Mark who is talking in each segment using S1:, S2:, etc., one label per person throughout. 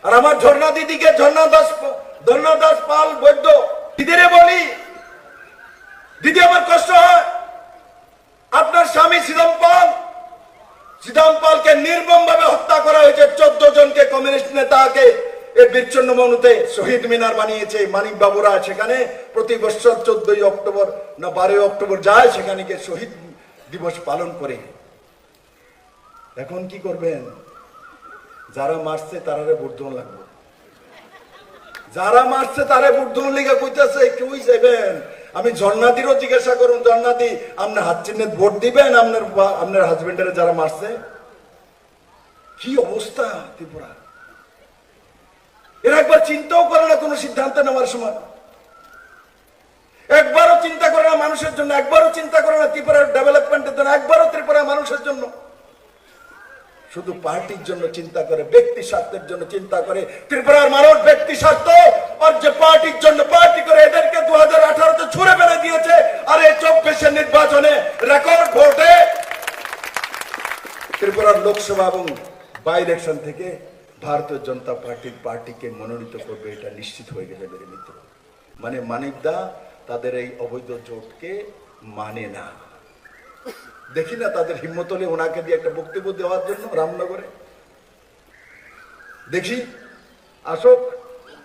S1: আর আমার ঝর্ণা দিদিকে ঝর্ণা দাস পাল বৈদ্য দিদিরে বলি, দিদি আমার কষ্ট হয়। আপনার স্বামী শ্রীরাম পালকে নির্মম ভাবে হত্যা করা হয়েছে। 14 জনকে কমিউনিস্ট নেতাকে এই বিচ্ছিন্ন মনুতে শহীদ মিনার বানিয়েছে মানিক বাবুরা। সেখানে প্রতি বছর 14 অক্টোবর না 12 অক্টোবর যায়, সেখানে গিয়ে শহীদ দিবস পালন করে। এখন কি করবেন? যারা মারছে তারারে বুদ্ধন লাগবে, যারা মারছে তারে বুদ্ধন লিগে কইতেছে কেউই যাবেন। আমি ঝর্ণাদিরও জিজ্ঞাসা করুন, ঝর্ণাদি আপনার হাত চিহ্নে ভোট দিবেন আপনার হাজবেন্ডের যারা মারছে? কি অবস্থা ত্রিপুরা! এরা একবার চিন্তাও করে না কোন সিদ্ধান্ত নেওয়ার সময়, একবারও চিন্তা করে না মানুষের জন্য, একবারও চিন্তা করে না ত্রিপুরার ডেভেলপমেন্টের জন্য, একবারও ত্রিপুরার মানুষের জন্য। শুধু পার্টির জন্য চিন্তা করে, ব্যক্তি স্বার্থের জন্য চিন্তা করে। ত্রিপুরার মানুষ ব্যক্তি স্বার্থ আর যে পার্টির জন্য পার্টি করে এদেরকে 2018-তে ছুড়ে ফেলে দিয়েছে। আর এই 24-এর নির্বাচনে রেকর্ড ভোটে ত্রিপুরার লোকসভা এবং বাই ইলেকশন থেকে ভারতীয় জনতা পার্টিকে মনোনীত করবে, এটা নিশ্চিত হয়ে গেছে মেরে মিত্র। মানে মানিকদা তাদের এই অবৈধ জোটকে মানে না। দেখি না তাদের হিম্মত হলে ওনাকে দিয়ে একটা বক্তব্য দেওয়ার জন্য রামনগরে। দেখি আসুক।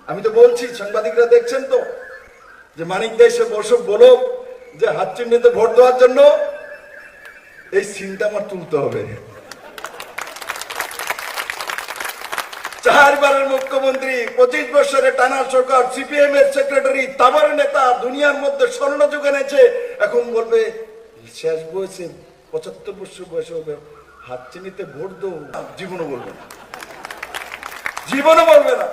S1: আমি তো বলছি, সাংবাদিকরা দেখছেন তো, যে মানিক দা এসে বসুক, বলো যে হাত চিহ্নিতে ভোট দেওয়ার জন্য। এই সিনটা আমার তুলতে হবে। 4 বারের মুখ্যমন্ত্রী, 25 বছরের টানা সরকার, সিপিএম এর সেক্রেটারি, তাবার নেতা, দুনিয়ার মধ্যে স্বর্ণযুগ এনেছে। এখন বলবে শেষ বয়সে 75 বছর বয়সে হবে হাত চিহ্নিতে ভোট দেবো? জীবনও বলবে না, জীবনও বলবে না।